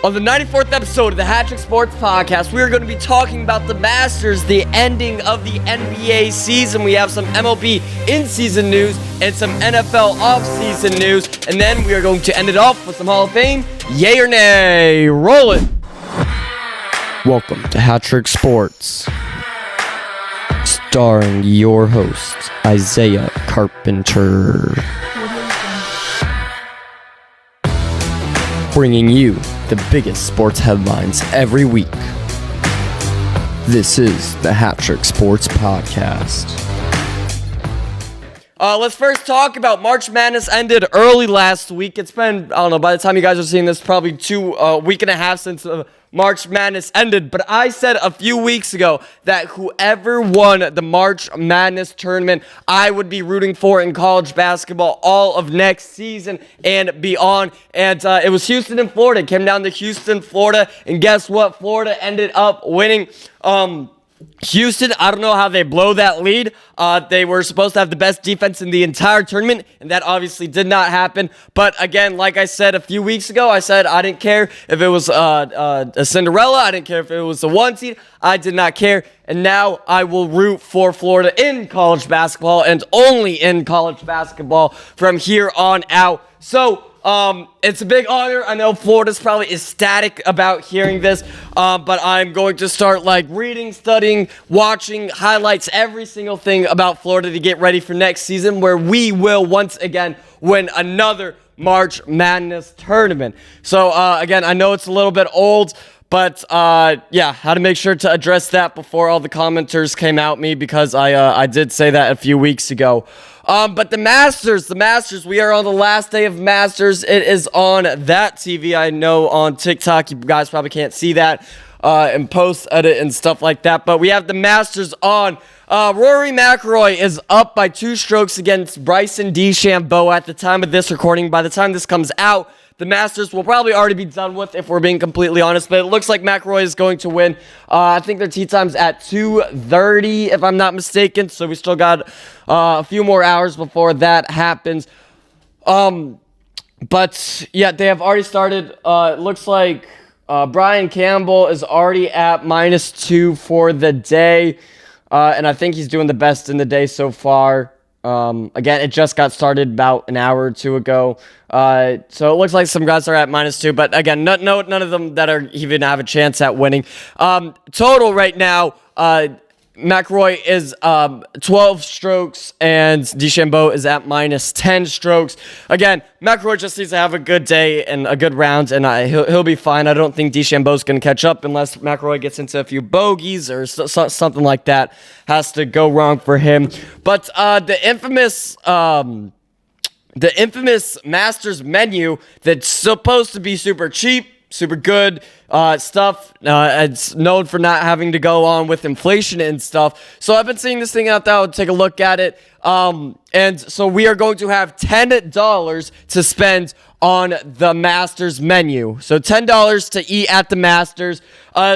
On the 94th episode of the HatTrick Sports Podcast, we are going to be talking about the Masters, the ending of the NBA season. We have some MLB in-season news and some NFL off-season news. And then we are going to end it off with some Hall of Fame. Yay or nay? Roll it! Welcome to HatTrick Sports, starring your host, Isaiah Carpenter. Bringing you the biggest sports headlines every week. This is the HatTrick Sports Podcast. Let's first talk about March Madness. Ended early last week. It's been, I don't know, by the time you guys are seeing this, probably week and a half since March Madness ended. But I said a few weeks ago that whoever won the March Madness tournament, I would be rooting for in college basketball all of next season and beyond. And it was Houston and Florida. It came down to Houston, Florida. And guess what? Florida ended up winning. Houston, I don't know how they blow that lead. They were supposed to have the best defense in the entire tournament, and that obviously did not happen. But again, like I said a few weeks ago, I said I didn't care if it was a Cinderella. I didn't care if it was a one seed. I did not care. And now I will root for Florida in college basketball and only in college basketball from here on out. So, it's a big honor. I know Florida's probably ecstatic about hearing this, but I'm going to start reading, studying, watching highlights, every single thing about Florida to get ready for next season, where we will once again win another March Madness tournament. So, again, I know it's a little bit old, but, yeah, had to make sure to address that before all the commenters came at me, because I did say that a few weeks ago. But the Masters, we are on the last day of Masters. It is on that TV. I know on TikTok, you guys probably can't see that, and post edit and stuff like that, but we have the Masters on. Rory McIlroy is up by 2 strokes against Bryson DeChambeau at the time of this recording. By the time this comes out, the Masters will probably already be done with, if we're being completely honest, but it looks like McIlroy is going to win. I think their tee time's at 2:30, if I'm not mistaken, so we still got a few more hours before that happens. But, yeah, they have already started. It looks like Brian Campbell is already at -2 for the day, and I think he's doing the best in the day so far. Again, it just got started about an hour or two ago. So it looks like some guys are at -2, but again, none of them that are even have a chance at winning. Total right now, McIlroy is 12 strokes and DeChambeau is at -10 strokes. Again, McIlroy just needs to have a good day and a good round, and he'll be fine. I don't think DeChambeau's going to catch up unless McIlroy gets into a few bogeys or something like that has to go wrong for him. But the infamous Masters menu that's supposed to be super cheap, super good stuff. It's known for not having to go on with inflation and stuff. So I've been seeing this thing out there. I'll take a look at it. And so we are going to have $10 to spend on the Masters menu. So $10 to eat at the Masters.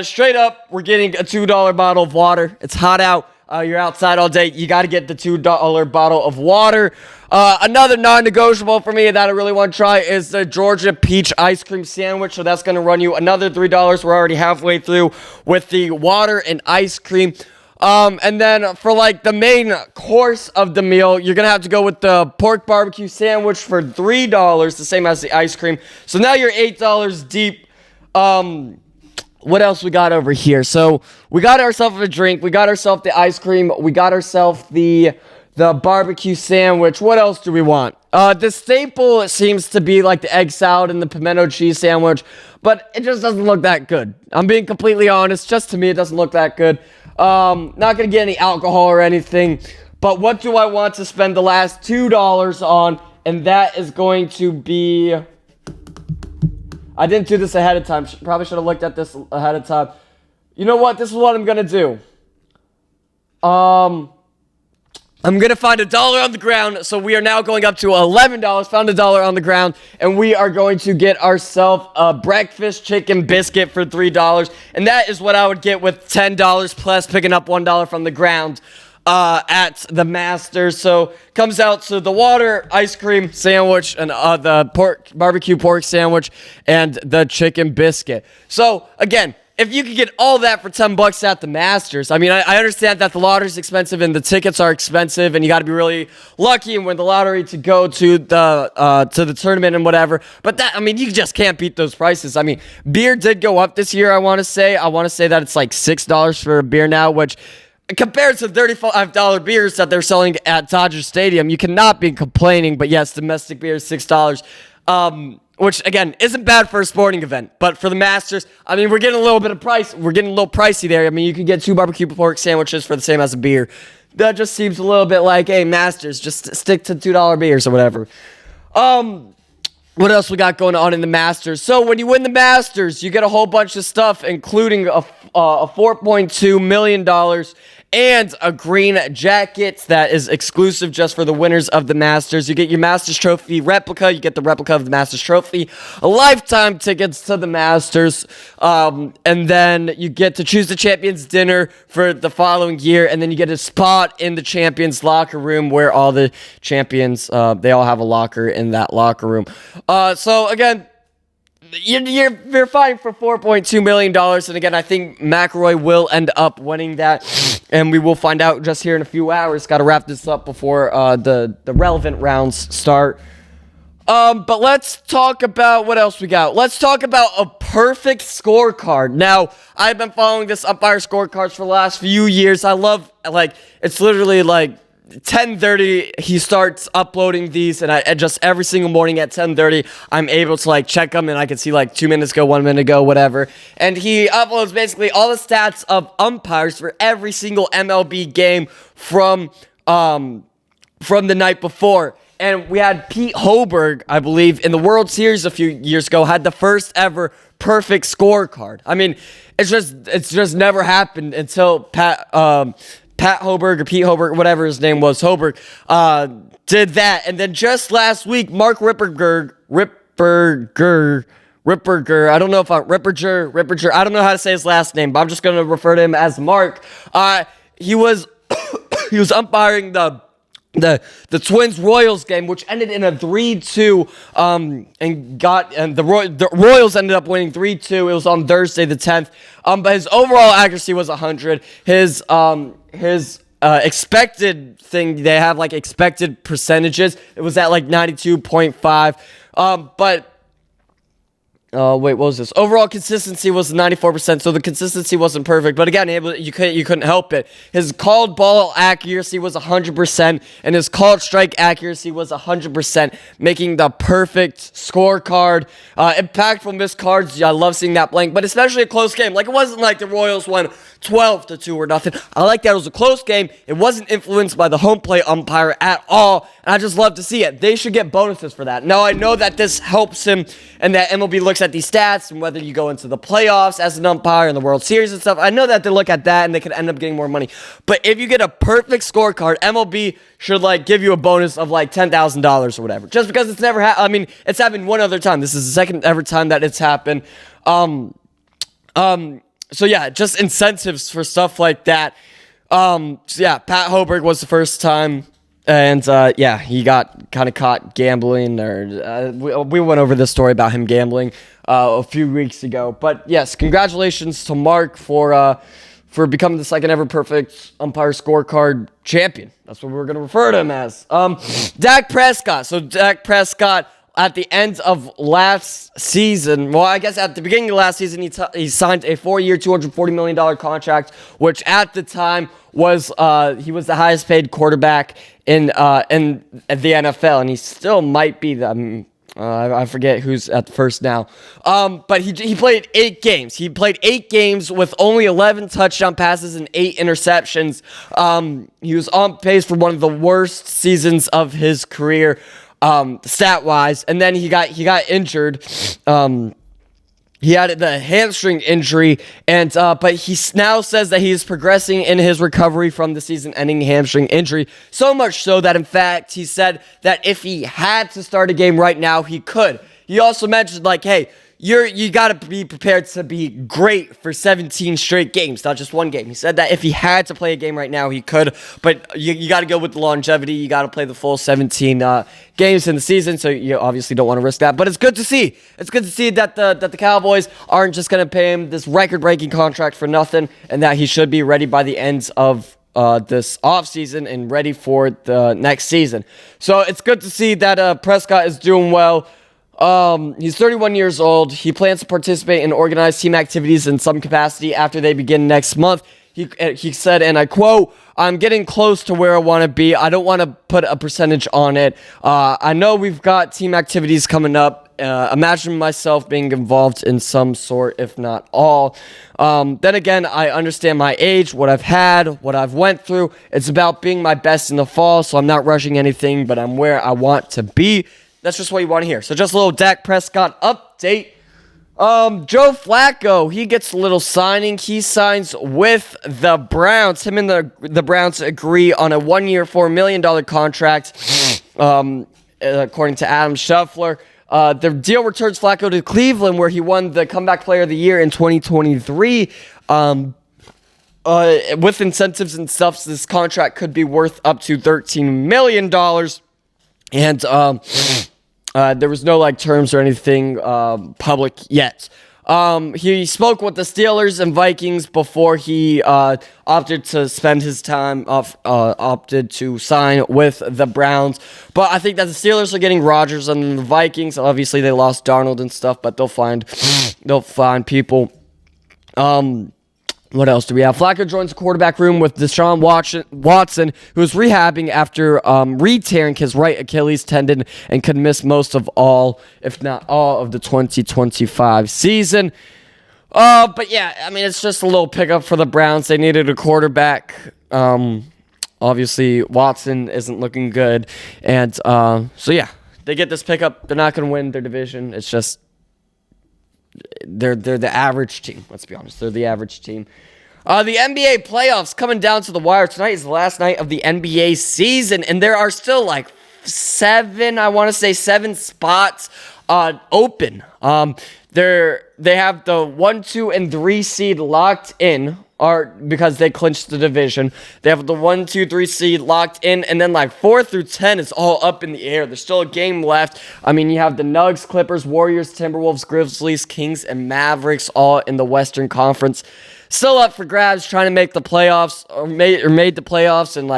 Straight up, we're getting a $2 bottle of water. It's hot out. You're outside all day. You got to get the $2 bottle of water. Another non-negotiable for me that I really want to try is the Georgia peach ice cream sandwich. So that's going to run you another $3. We're already halfway through with the water and ice cream. And then for the main course of the meal, you're going to have to go with the pork barbecue sandwich for $3, the same as the ice cream. So now you're $8 deep. What else we got over here? So we got ourselves a drink. We got ourselves the ice cream. We got ourselves the barbecue sandwich. What else do we want? The staple seems to be the egg salad and the pimento cheese sandwich, but it just doesn't look that good. I'm being completely honest. Just to me, it doesn't look that good. Not going to get any alcohol or anything, but what do I want to spend the last $2 on? And that is going to be... I didn't do this ahead of time. Probably should have looked at this ahead of time. You know what? This is what I'm going to do. I'm going to find $1 on the ground. So we are now going up to $11. Found $1 on the ground. And we are going to get ourselves a breakfast chicken biscuit for $3. And that is what I would get with $10 plus picking up $1 from the ground. at the Masters. So comes out to the water, ice cream sandwich, and the barbecue pork sandwich, and the chicken biscuit. So again, if you could get all that for $10 at the Masters, I mean, I understand that the lottery's expensive and the tickets are expensive, and you got to be really lucky and win the lottery to go to the tournament and whatever. But that, I mean, you just can't beat those prices. I mean, beer did go up this year. I want to say that it's like $6 for a beer now, which compared to $35 beers that they're selling at Dodger Stadium, you cannot be complaining. But yes, domestic beer is $6. Which, again, isn't bad for a sporting event. But for the Masters, I mean, we're getting a little pricey there. I mean, you could get 2 barbecue pork sandwiches for the same as a beer. That just seems a little bit like, hey, Masters, just stick to $2 beers or whatever. What else we got going on in the Masters? So when you win the Masters, you get a whole bunch of stuff, including a $4.2 million and a green jacket that is exclusive just for the winners of the Masters. You get your Masters Trophy replica. You get the replica of the Masters Trophy, a lifetime tickets to the Masters, and then you get to choose the Champions Dinner for the following year, and then you get a spot in the Champions locker room where all the champions, they all have a locker in that locker room. So again, you're fighting for $4.2 million, and again, I think McIlroy will end up winning that, and we will find out just here in a few hours. Got to wrap this up before the relevant rounds start. But let's talk about what else we got. Let's talk about a perfect scorecard. Now, I've been following this umpire scorecards for the last few years. I love, it's literally 10:30 he starts uploading these, and I just every single morning at 10:30 I'm able to check them, and I can see 2 minutes ago, 1 minute ago, whatever, and he uploads basically all the stats of umpires for every single MLB game from the night before. And we had Pete Hoberg, I believe, in the World Series a few years ago, had the first ever perfect scorecard. I mean, it's just never happened until Pat Hoberg or Pete Hoberg, whatever his name was, Hoberg, did that. And then just last week, Mark Ripperger, I don't know if Ripperger, I don't know how to say his last name, but I'm just going to refer to him as Mark. He was umpiring the Twins-Royals game, which ended in a 3-2, and the Royals ended up winning 3-2. It was on Thursday the 10th. But his overall accuracy was 100. His expected thing, they have expected percentages. It was at 92.5. What was this? Overall consistency was 94%, so the consistency wasn't perfect. But again, you couldn't help it. His called ball accuracy was 100%, and his called strike accuracy was 100%, making the perfect scorecard. Impactful missed cards, I love seeing that blank, but especially a close game. It wasn't like the Royals won 12-2 or nothing. I like that it was a close game. It wasn't influenced by the home plate umpire at all, and I just love to see it. They should get bonuses for that. Now, I know that this helps him, and that MLB looks at these stats, and whether you go into the playoffs as an umpire in the World Series and stuff, I know that they look at that, and they could end up getting more money. But if you get a perfect scorecard, MLB should, give you a bonus of, $10,000 or whatever. Just because it's never happened. I mean, it's happened one other time. This is the second ever time that it's happened. So yeah, just incentives for stuff like that. So yeah, Pat Hoberg was the first time, and yeah, he got kind of caught gambling, or we went over this story about him gambling a few weeks ago. But yes, congratulations to Mark for becoming the second ever perfect umpire scorecard champion. That's what we're gonna refer to him as. Dak Prescott. So Dak Prescott, at the end of last season, well, I guess at the beginning of last season, he signed a 4-year, $240 million contract, which at the time was he was the highest paid quarterback in the NFL, and he still might be the I forget who's at first now. But he played 8 games. He played 8 games with only 11 touchdown passes and 8 interceptions. He was on pace for one of the worst seasons of his career, stat-wise, and then he got injured. He had the hamstring injury, and but he now says that he is progressing in his recovery from the season-ending hamstring injury. So much so that, in fact, he said that if he had to start a game right now, he could. He also mentioned, hey, you got to be prepared to be great for 17 straight games, not just one game. He said that if he had to play a game right now, he could, but you got to go with the longevity. You got to play the full 17 games in the season, so you obviously don't want to risk that. But it's good to see. It's good to see that the Cowboys aren't just going to pay him this record-breaking contract for nothing, and that he should be ready by the end of this offseason and ready for the next season. So it's good to see that Prescott is doing well. He's 31 years old. He plans to participate in organized team activities in some capacity after they begin next month. He said, and I quote, "I'm getting close to where I want to be. I don't want to put a percentage on it. I know we've got team activities coming up. Imagine myself being involved in some sort, if not all. Then again, I understand my age, what I've had, what I've went through. It's about being my best in the fall, so I'm not rushing anything, but I'm where I want to be." That's just what you want to hear. So just a little Dak Prescott update. Joe Flacco, he gets a little signing. He signs with the Browns. Him and the Browns agree on a 1-year, $4 million contract, according to Adam Scheffler. The deal returns Flacco to Cleveland, where he won the Comeback Player of the Year in 2023. With incentives and stuff, this contract could be worth up to $13 million. And there was no terms or anything public yet. He spoke with the Steelers and Vikings before he opted to spend his time opted to sign with the Browns. But I think that the Steelers are getting Rodgers, and the Vikings, obviously they lost Darnold and stuff, but they'll find people. What else do we have? Flacco joins the quarterback room with Deshaun Watson, who's rehabbing after re-tearing his right Achilles tendon and could miss most of all, if not all, of the 2025 season. But yeah, I mean, it's just a little pickup for the Browns. They needed a quarterback. Obviously, Watson isn't looking good. And so yeah, they get this pickup. They're not going to win their division. It's just they're the average team. Let's be honest. They're the average team. The NBA playoffs coming down to the wire. Tonight is the last night of the NBA season, and there are still seven spots open. They have the 1, 2, and 3 seed locked in, because they clinched the division. They have the 1, 2, 3 seed locked in, and then 4 through 10 is all up in the air. There's still a game left. I mean, you have the Nuggets, Clippers, Warriors, Timberwolves, Grizzlies, Kings, and Mavericks all in the Western Conference. Still up for grabs, trying to make the playoffs, or made the playoffs, and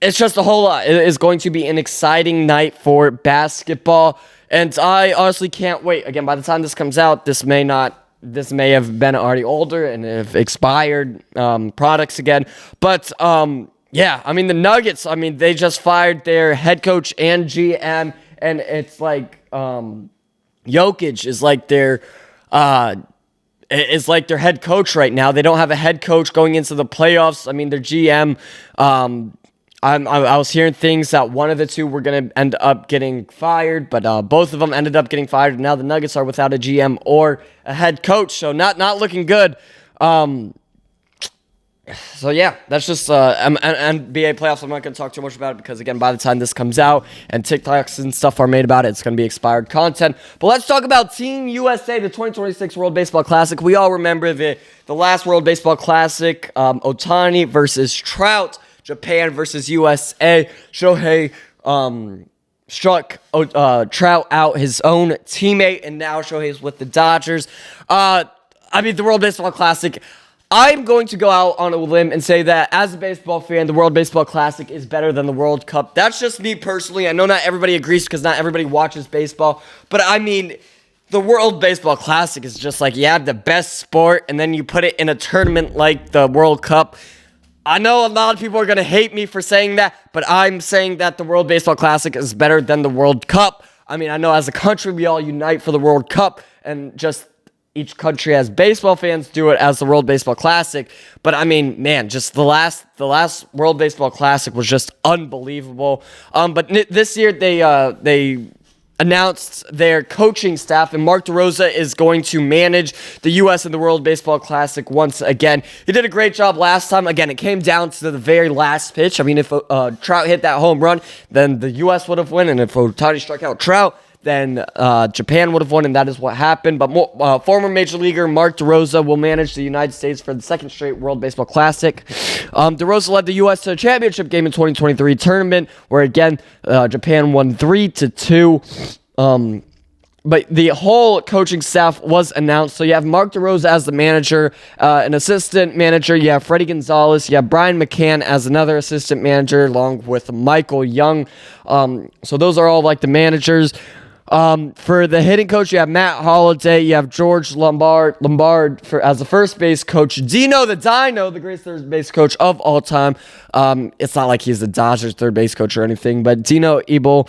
it's just a whole lot. It is going to be an exciting night for basketball, and I honestly can't wait. Again, by the time this comes out, this may have been already older and have expired products again. But, yeah, I mean, the Nuggets, they just fired their head coach and GM, and it's Jokic is their head coach right now. They don't have a head coach going into the playoffs. I mean, their GM, I was hearing things that one of the two were going to end up getting fired, but both of them ended up getting fired, and now the Nuggets are without a GM or a head coach, so not looking good. So yeah, that's just NBA playoffs. I'm not going to talk too much about it because, again, by the time this comes out and TikToks and stuff are made about it, it's going to be expired content. But let's talk about Team USA, the 2026 World Baseball Classic. We all remember the last World Baseball Classic, Ohtani versus Trout. Japan versus USA. Shohei struck Trout out, his own teammate, and now Shohei's with the Dodgers. The World Baseball Classic, I'm going to go out on a limb and say that as a baseball fan, the World Baseball Classic is better than the World Cup. That's just me personally. I know not everybody agrees because not everybody watches baseball, but the World Baseball Classic is just you have the best sport, and then you put it in a tournament like the World Cup. I know a lot of people are going to hate me for saying that, but I'm saying that the World Baseball Classic is better than the World Cup. I know as a country, we all unite for the World Cup, and just each country as baseball fans do it as the World Baseball Classic. But just the last World Baseball Classic was just unbelievable. But this year they announced their coaching staff, and Mark DeRosa is going to manage the U.S. in the World Baseball Classic once again. He did a great job last time. Again, it came down to the very last pitch. If Trout hit that home run, then the U.S. would have won, and if Ohtani struck out Trout, then Japan would have won, and that is what happened. But former Major Leaguer Mark DeRosa will manage the United States for the second straight World Baseball Classic. DeRosa led the U.S. to a championship game in 2023 tournament, where again Japan won 3-2. But the whole coaching staff was announced. So you have Mark DeRosa as the manager, an assistant manager. You have Freddie Gonzalez. You have Brian McCann as another assistant manager, along with Michael Young. So those are all like the managers. For the hitting coach, you have Matt Holliday. You have George Lombard as the first base coach. Dino the Dino, the greatest third base coach of all time. It's not like he's the Dodgers third base coach or anything, but Dino Abel,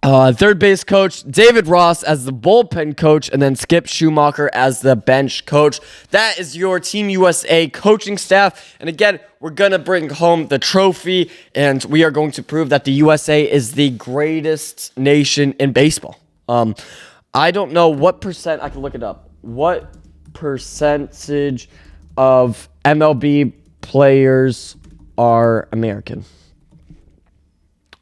third base coach, David Ross as the bullpen coach, and then Skip Schumacher as the bench coach. That is your Team USA coaching staff. And again, we're going to bring home the trophy, and we are going to prove that the USA is the greatest nation in baseball. I don't know what percent, I can look it up. What percentage of MLB players are American?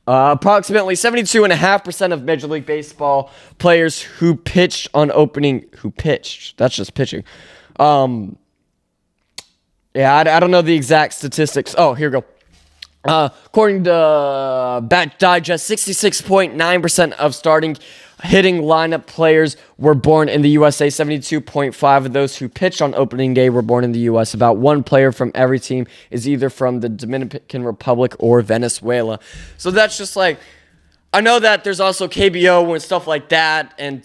Approximately 72.5% of Major League Baseball players who pitched, that's just pitching. I don't know the exact statistics. Oh, here we go. According to Bat Digest, 66.9% of starting hitting lineup players were born in the USA. 72.5% of those who pitched on opening day were born in the U.S. About one player from every team is either from the Dominican Republic or Venezuela. So that's just like, I know that there's also KBO and stuff like that, and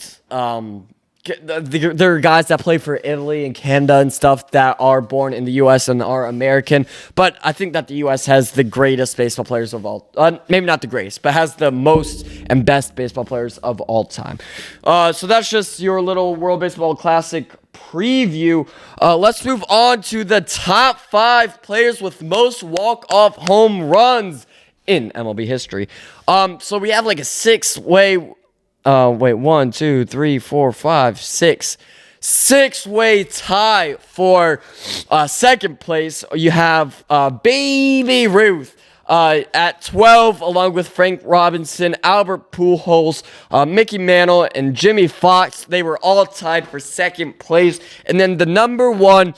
there are guys that play for Italy and Canada and stuff that are born in the U.S. and are American, but I think that the U.S. has the greatest baseball players of all, maybe not the greatest, but has the most and best baseball players of all time. So that's just your little World Baseball Classic preview. Let's move on to the top 5 players with most walk-off home runs in MLB history. So we have like a 6-way 1, 2, 3, 4, 5, 6. 6-way tie for second place. You have Baby Ruth at 12, along with Frank Robinson, Albert Pujols, Mickey Mantle, and Jimmy Fox. They were all tied for second place. And then the number one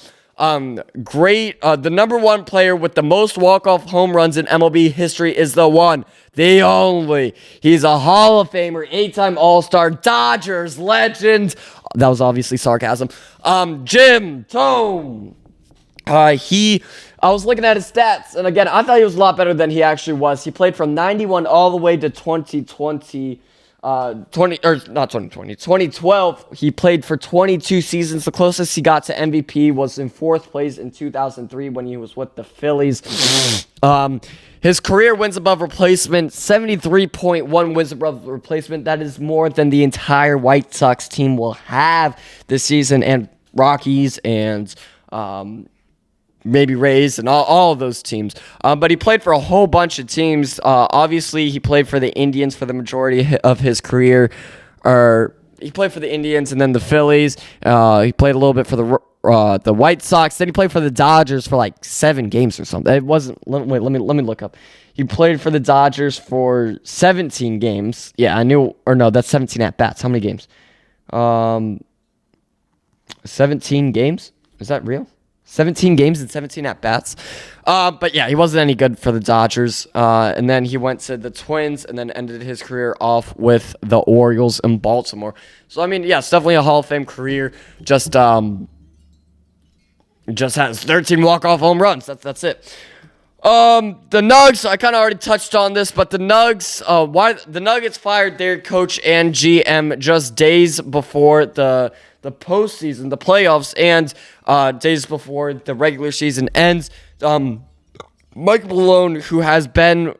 player with the most walk-off home runs in MLB history is the one, the only. He's a Hall of Famer, 8-time All-Star, Dodgers legend. That was obviously sarcasm. Jim Thome. I was looking at his stats, and again, I thought he was a lot better than he actually was. He played from 91 all the way to 2012. He played for 22 seasons. The closest he got to MVP was in 4th place in 2003 when he was with the Phillies. His career wins above replacement, 73.1 wins above replacement. That is more than the entire White Sox team will have this season, and Rockies and maybe Rays and all of those teams. But he played for a whole bunch of teams. Obviously, he played for the Indians for the majority of his career. He played for the Indians and then the Phillies. He played a little bit for the White Sox. Then he played for the Dodgers for like 7 games or something. It wasn't. Let me look up. He played for the Dodgers for 17 games. Yeah, I knew. Or no, that's 17 at bats. How many games? 17 games. Is that real? 17 games and 17 at-bats. But yeah, he wasn't any good for the Dodgers. And then he went to the Twins and then ended his career off with the Orioles in Baltimore. So, I mean, yeah, it's definitely a Hall of Fame career. Just has 13 walk-off home runs. That's it. The Nugs, I kind of already touched on this, but the Nugs, why the Nuggets fired their coach and GM just days before the postseason, the playoffs, and days before the regular season ends. Mike Malone, who has been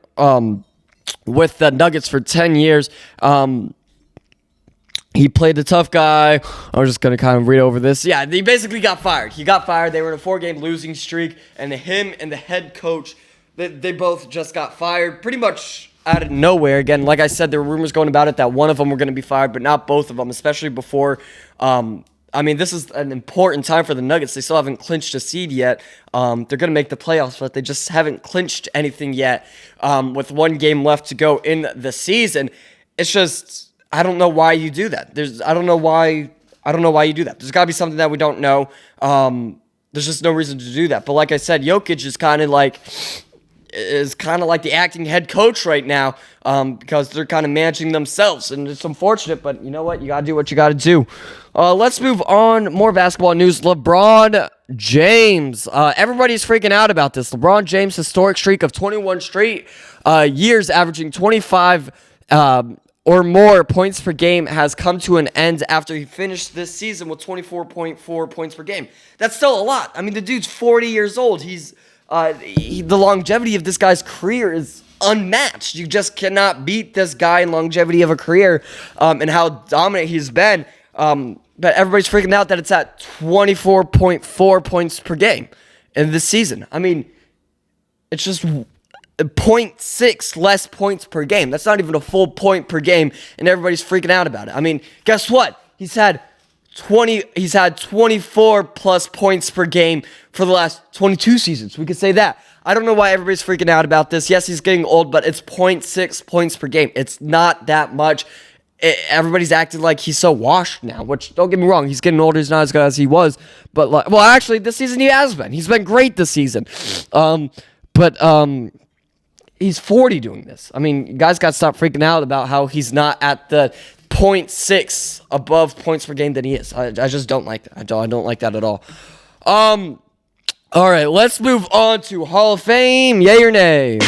with the Nuggets for 10 years, he played the tough guy. I'm just going to kind of read over this. Yeah, he basically got fired. He got fired. They were in a 4-game losing streak, and him and the head coach, they both just got fired pretty much out of nowhere. Again, like I said, there were rumors going about it that one of them were going to be fired, but not both of them, especially before. I mean, this is an important time for the Nuggets. They still haven't clinched a seed yet. They're going to make the playoffs, but they just haven't clinched anything yet with 1 game left to go in the season. it's just, I don't know why you do that. I don't know why you do that. There's got to be something that we don't know. There's just no reason to do that. But like I said, Jokic is kind of like the acting head coach right now, because they're kind of managing themselves, and it's unfortunate, but you know what? You got to do what you got to do. Let's move on. More basketball news. LeBron James. Everybody's freaking out about this. LeBron James' historic streak of 21 straight years averaging 25 or more points per game has come to an end after he finished this season with 24.4 points per game. That's still a lot. I mean, the dude's 40 years old. The longevity of this guy's career is unmatched. You just cannot beat this guy in longevity of a career, and how dominant he's been. But everybody's freaking out that it's at 24.4 points per game in this season. I mean, it's just 0.6 less points per game. That's not even a full point per game, and everybody's freaking out about it. I mean, guess what? He's had 24 plus points per game for the last 22 seasons. We could say that. I don't know why everybody's freaking out about this. Yes, he's getting old, but it's 0.6 points per game. It's not that much. Everybody's acting like he's so washed now, which, don't get me wrong, he's getting older. He's not as good as he was. But, actually, this season he has been. He's been great this season. He's 40 doing this. I mean, you guys got to stop freaking out about how he's not at the 0.6 above points per game that he is. I just don't like that. I don't like that at all. All right, let's move on to Hall of Fame. Yay or nay?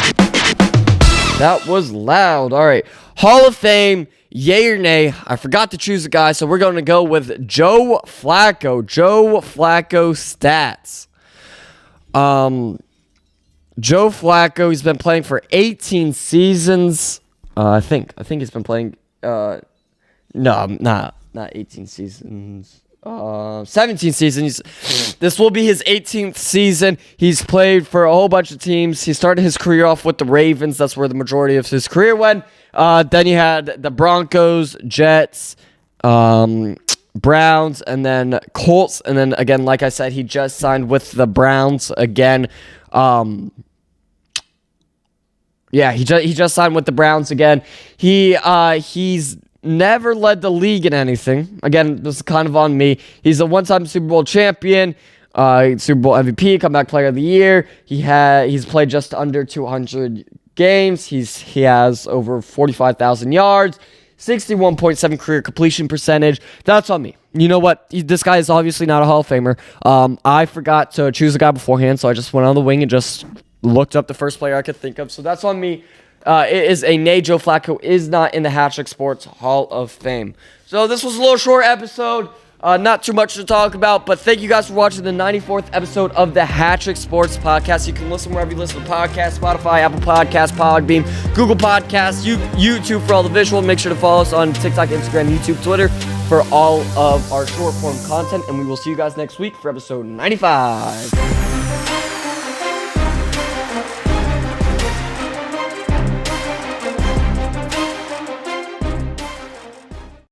That was loud. All right, Hall of Fame. Yay or nay? I forgot to choose a guy, so we're going to go with Joe Flacco. Joe Flacco stats. Joe Flacco, he's been playing for 18 seasons. I think he's been playing. No, not 18 seasons. 17 seasons. This will be his 18th season. He's played for a whole bunch of teams. He started his career off with the Ravens. That's where the majority of his career went. Then he had the Broncos, Jets, Browns, and then Colts. And then again, like I said, he just signed with the Browns again. He just signed with the Browns again. He's never led the league in anything. Again, this is kind of on me. He's a one-time Super Bowl champion, Super Bowl MVP, comeback player of the year. He's played just under 200 games. He has over 45,000 yards, 61.7 career completion percentage. That's on me. You know what? This guy is obviously not a Hall of Famer. I forgot to choose a guy beforehand, so I just went on the wing and just looked up the first player I could think of. So that's on me. It is a nay. Joe Flacco is not in the HatTrick Sports Hall of Fame. So this was a little short episode. Not too much to talk about, but thank you guys for watching the 94th episode of the HatTrick Sports Podcast. You can listen wherever you listen to podcasts: Spotify, Apple Podcasts, Podbean, Google Podcasts, YouTube for all the visual. Make sure to follow us on TikTok, Instagram, YouTube, Twitter for all of our short form content, and we will see you guys next week for episode 95.